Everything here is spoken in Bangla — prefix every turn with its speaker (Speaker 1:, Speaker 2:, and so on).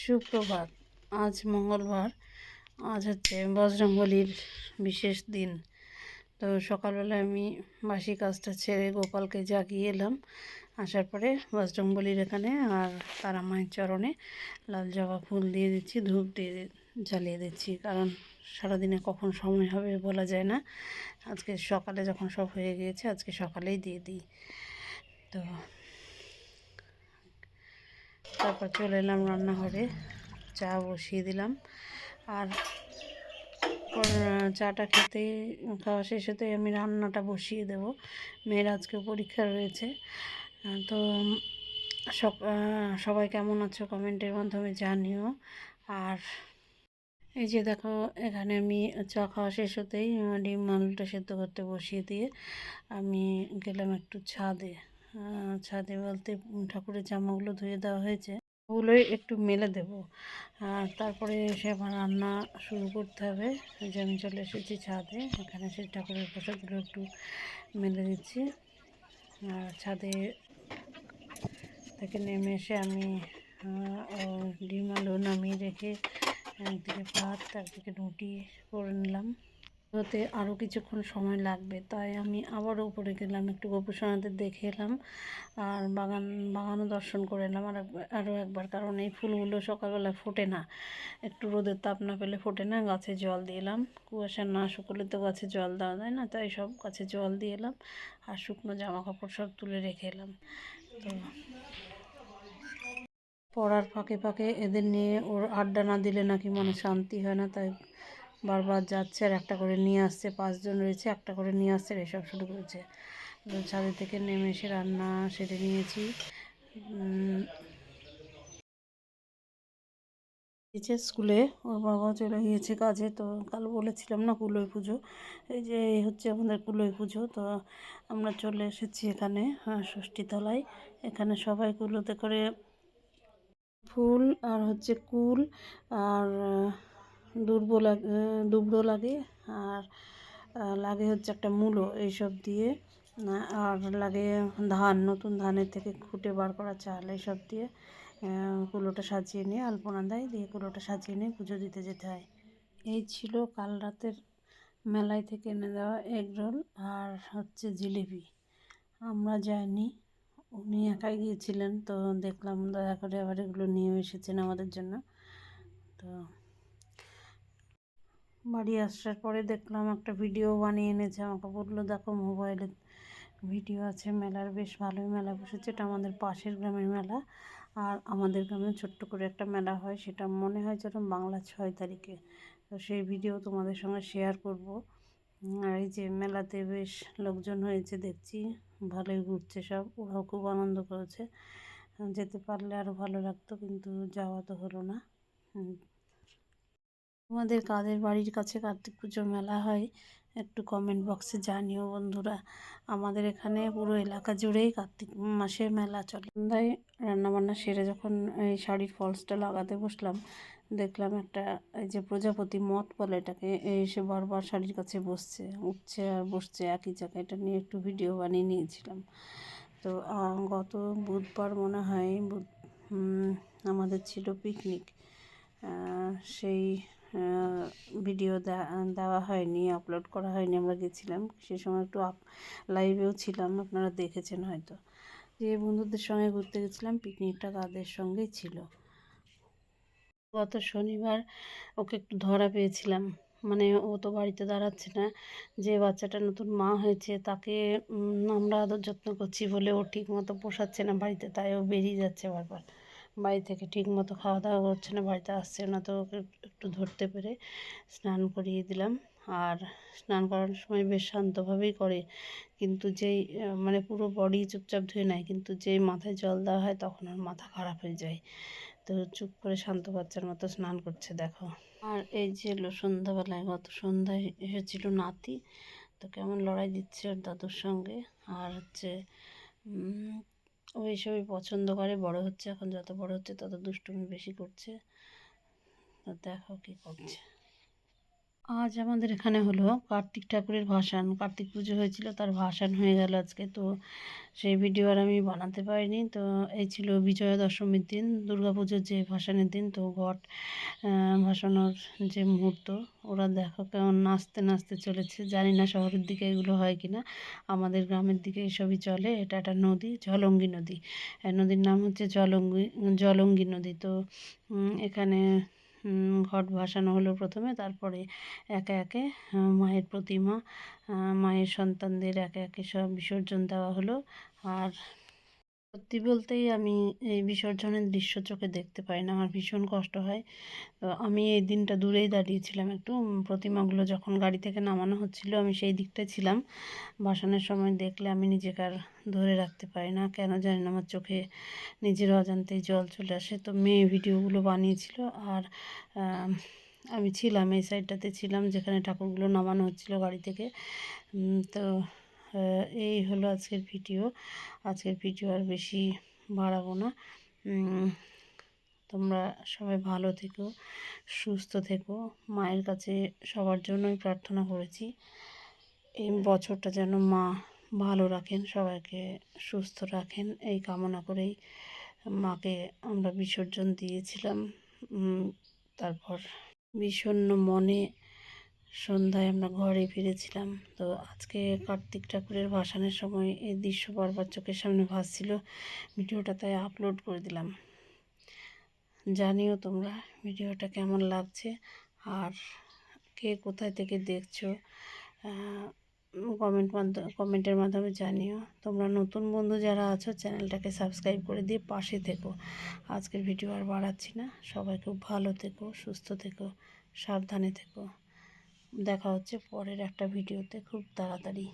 Speaker 1: সুপ্রভাত। আজ মঙ্গলবার। আজ হচ্ছে বজরংবলীর বিশেষ দিন। তো সকালবেলা আমি বাসি কাজটা ছেড়ে গোপালকে জাগিয়ে এলাম। আসার পরে বজরংবলীর এখানে আর তারা মায়ের চরণে লাল জবা ফুল দিয়ে দিচ্ছি, ধূপ দিয়ে জ্বালিয়ে দিচ্ছি। কারণ সারাদিনে কখন সময় হবে বলা যায় না। আজকে সকালে যখন সব হয়ে গিয়েছে, আজকে সকালেই দিয়ে দিই। তো তারপর চলে এলাম রান্নাঘরে, চা বসিয়ে দিলাম। আর চাটা খাওয়া শেষ হতেই আমি রান্নাটা বসিয়ে দেব। মেয়ের আজকে পরীক্ষা রয়েছে। তো সবাই কেমন আছো কমেন্টের মাধ্যমে জানিও। আর এই যে দেখো, এখানে আমি চা খাওয়া শেষ হতেই ডিম আলুটা সেদ্ধ করতে বসিয়ে দিয়ে আমি গেলাম একটু ছাদে। ছাদে বলতে ঠাকুরের জামাগুলো ধুয়ে দেওয়া হয়েছে, ওগুলোই একটু মেলে দেব। আর তারপরে এসে আমার রান্না শুরু করতে হবে। যে আমি চলে এসেছি ছাদে, এখানে সেই ঠাকুরের পোশাকগুলো একটু মেলে দিচ্ছি। আর ছাদে থেকে নেমে এসে আমি ডিম আলু নামিয়ে রেখে একদিকে ভাত, একদিকে রুটি করে নিলাম। হতে আরও কিছুক্ষণ সময় লাগবে, তাই আমি আবারও উপরে গেলাম, একটু গোপুসোনাদের দেখে এলাম। আর বাগানও দর্শন করে এলাম আরও একবার। কারণ এই ফুলগুলো সকালবেলা ফোটে না, একটু রোদের তাপ না পেলে ফোটে না। গাছে জল দিয়ে এলাম, কুয়াশা না শুকলে তো গাছে জল দেওয়া যায় না, তাই সব গাছে জল দিয়ে এলাম। আর শুকনো জামা কাপড় সব তুলে রেখে এলাম। তো পড়ার ফাঁকে ফাঁকে এদের নিয়ে ওর আড্ডা না দিলে নাকি মনে শান্তি হয় না, তাই বারবার যাচ্ছে আর একটা করে নিয়ে আসছে। 5 জন রয়েছে, একটা করে নিয়ে আসছে, এসব শুরু করেছে। ছাদে থেকে নেমে এসে রান্না সেরে নিয়েছি। স্কুলে ওর বাবা চলে গিয়েছে কাজে। তো কাল বলেছিলাম না কুলোই পুজো, এই যে এই হচ্ছে আমাদের কুলোই পুজো। তো আমরা চলে এসেছি এখানে ষষ্ঠীতলায়। এখানে সবাই কুলোতে করে ফুল আর হচ্ছে কুল আর দুব্রো লাগে। আর লাগে হচ্ছে একটা মূলো, এইসব দিয়ে। আর লাগে ধান, নতুন ধানের থেকে খুঁটে বার করা চাল, এইসব দিয়ে কুলোটা সাজিয়ে নিয়ে আলপনা দেয়, দিয়ে কুলোটা সাজিয়ে নিয়ে পুজো দিতে যেতে হয়। এই ছিল কাল রাতের মেলায় থেকে এনে দেওয়া এগরোল আর হচ্ছে জিলিপি। আমরা যাইনি, উনি একাই গিয়েছিলেন। তো দেখলাম দয়া করে আবার এগুলো নিয়ে এসেছেন আমাদের জন্য। তো বাড়ি আসার পরে দেখলাম একটা ভিডিও বানিয়ে এনেছে, আমাকে বললো দেখো মোবাইলে ভিডিও আছে মেলার, বেশ ভালোই মেলা বসেছে। এটা আমাদের পাশের গ্রামের মেলা। আর আমাদের গ্রামে ছোট্ট করে একটা মেলা হয়, সেটা মনে হয় যেন বাংলা 6 তারিখে। তো সেই ভিডিও তোমাদের সঙ্গে শেয়ার করব। আর এই যে মেলাতে বেশ লোকজন হয়েছে দেখছি, ভালোই ঘুরছে সব, ওরাও খুব আনন্দ করেছে। যেতে পারলে আরও ভালো লাগতো, কিন্তু যাওয়া তো হলো না। তোমাদের কাদের বাড়ির কাছে কার্তিক পুজোর মেলা হয় একটু কমেন্ট বক্সে জানিও বন্ধুরা। আমাদের এখানে পুরো এলাকা জুড়েই কার্তিক মাসের মেলা চলে। সন্ধ্যায় রান্নাবান্না সেরে যখন এই শাড়ির ফলসটা লাগাতে বসলাম, দেখলাম একটা এই যে প্রজাপতি মথ বলে এটাকে, এসে বারবার শাড়ির কাছে বসছে, উঠছে আর বসছে একই জায়গায়। এটা নিয়ে একটু ভিডিও বানিয়ে নিয়েছিলাম। তো গত বুধবার মনে হয় আমাদের ছিল পিকনিক, সেই ভিডিও দেওয়া হয়নি, আপলোড করা হয়নি। আমরা গেছিলাম সে সময় একটু লাইভেও ছিলাম, আপনারা দেখেছেন হয়তো। যে বন্ধুদের সঙ্গে ঘুরতে গেছিলাম পিকনিকটা তাদের সঙ্গেই ছিল। গত শনিবার ওকে একটু ধরা পেয়েছিলাম, মানে ও তো বাড়িতে দাঁড়াচ্ছে না। যে বাচ্চাটা নতুন মা হয়েছে তাকে আমরা আদর যত্ন করছি বলে ও ঠিক মতো পোষাচ্ছে না বাড়িতে, তাই ও বেরিয়ে যাচ্ছে বারবার বাড়ি থেকে। ঠিক মতো খাওয়া দাওয়া করছে না, বাড়িতে আসছে না। তো ওকে একটু ধরতে পেরে স্নান করিয়ে দিলাম। আর স্নান করানোর সময় বেশ শান্তভাবেই করে, কিন্তু যেই মানে পুরো বডি চুপচাপ ধুয়ে নেয়, কিন্তু যেই মাথায় জল দেওয়া হয় তখন ওর মাথা খারাপ হয়ে যায়। তো চুপ করে শান্ত বাচ্চার মতো স্নান করছে দেখো। আর এই যে এলো সন্ধ্যাবেলায়, গত সন্ধ্যায় এসেছিল নাতি। তো কেমন লড়াই দিচ্ছে ওর দাদুর সঙ্গে। আর হচ্ছে ও এইসবই পছন্দ করে, বড় হচ্ছে এখন, যত বড় হচ্ছে তত দুষ্টুমি বেশি করছে। তো দেখো কী করছে। আজ আমাদের এখানে হলো কার্তিক ঠাকুরের ভাসান। কার্তিক পুজো হয়েছিল, তার ভাসান হয়ে গেল আজকে। তো সেই ভিডিও আর আমি বানাতে পারিনি। তো এই ছিল বিজয়া দশমীর দিন, দুর্গাপুজোর যে ভাসানের দিন। তো ঘট ভাসানোর যে মুহূর্ত, ওরা দেখো কেমন নাচতে নাচতে চলেছে। জানি না শহরের দিকে এগুলো হয় কি না, আমাদের গ্রামের দিকে এসবই চলে। এটা একটা নদী, জলঙ্গি নদী। নদীর নাম হচ্ছে জলঙ্গি নদী। তো এখানে ঘট ভাসানো হলো প্রথমে, তারপরে একে একে মায়ের প্রতিমা, মায়ের সন্তানদের একে একে সব বিসর্জন দেওয়া হলো। আর সত্যি বলতেই আমি এই বিসর্জনের দৃশ্য চোখে দেখতে পাই না, আমার ভীষণ কষ্ট হয়। তো আমি এই দিনটা দূরেই দাঁড়িয়েছিলাম একটু, প্রতিমাগুলো যখন গাড়ি থেকে নামানো হচ্ছিল আমি সেই দিকটায় ছিলাম। ভাসানের সময় দেখলে আমি নিজেকে আর ধরে রাখতে পারি না, কেন জানি না আমার চোখে নিজের অজান্তেই জল চলে আসে। তো মেয়ে ভিডিওগুলো বানিয়েছিল, আর আমি ছিলাম এই সাইডটাতে, ছিলাম যেখানে ঠাকুরগুলো নামানো হচ্ছিলো গাড়ি থেকে। তো এই হলো আজকের ভিডিও। আজকের ভিডিও আর বেশি বাড়াবো না। তোমরা সবাই ভালো থেকো, সুস্থ থেকো। মায়ের কাছে সবার জন্যই প্রার্থনা করেছি, এই বছরটা যেন মা ভালো রাখেন, সবাইকে সুস্থ রাখেন, এই কামনা করেই মাকে আমরা বিসর্জন দিয়েছিলাম। তারপর বিষণ্ণ মনে সন্ধ্যায় আমরা ঘরে ফিরেছিলাম। তো আজকে কার্তিক ঠাকুরের ভাসানের সময় এই দৃশ্য বারবার চোখের সামনে ভাসছিল, ভিডিওটা তাই আপলোড করে দিলাম। জানিও তোমরা ভিডিওটা কেমন লাগছে, আর কে কোথায় থেকে দেখছো কমেন্টের মাধ্যমে জানিও। তোমরা নতুন বন্ধু যারা আছো চ্যানেলটাকে সাবস্ক্রাইব করে দিয়ে পাশে থেকো। আজকের ভিডিও আর বাড়াচ্ছি না, সবাই খুব ভালো থেকো, সুস্থ থেকো, সাবধানে থেকো। দেখা হচ্ছে পরের একটা ভিডিওতে খুব তাড়াতাড়ি।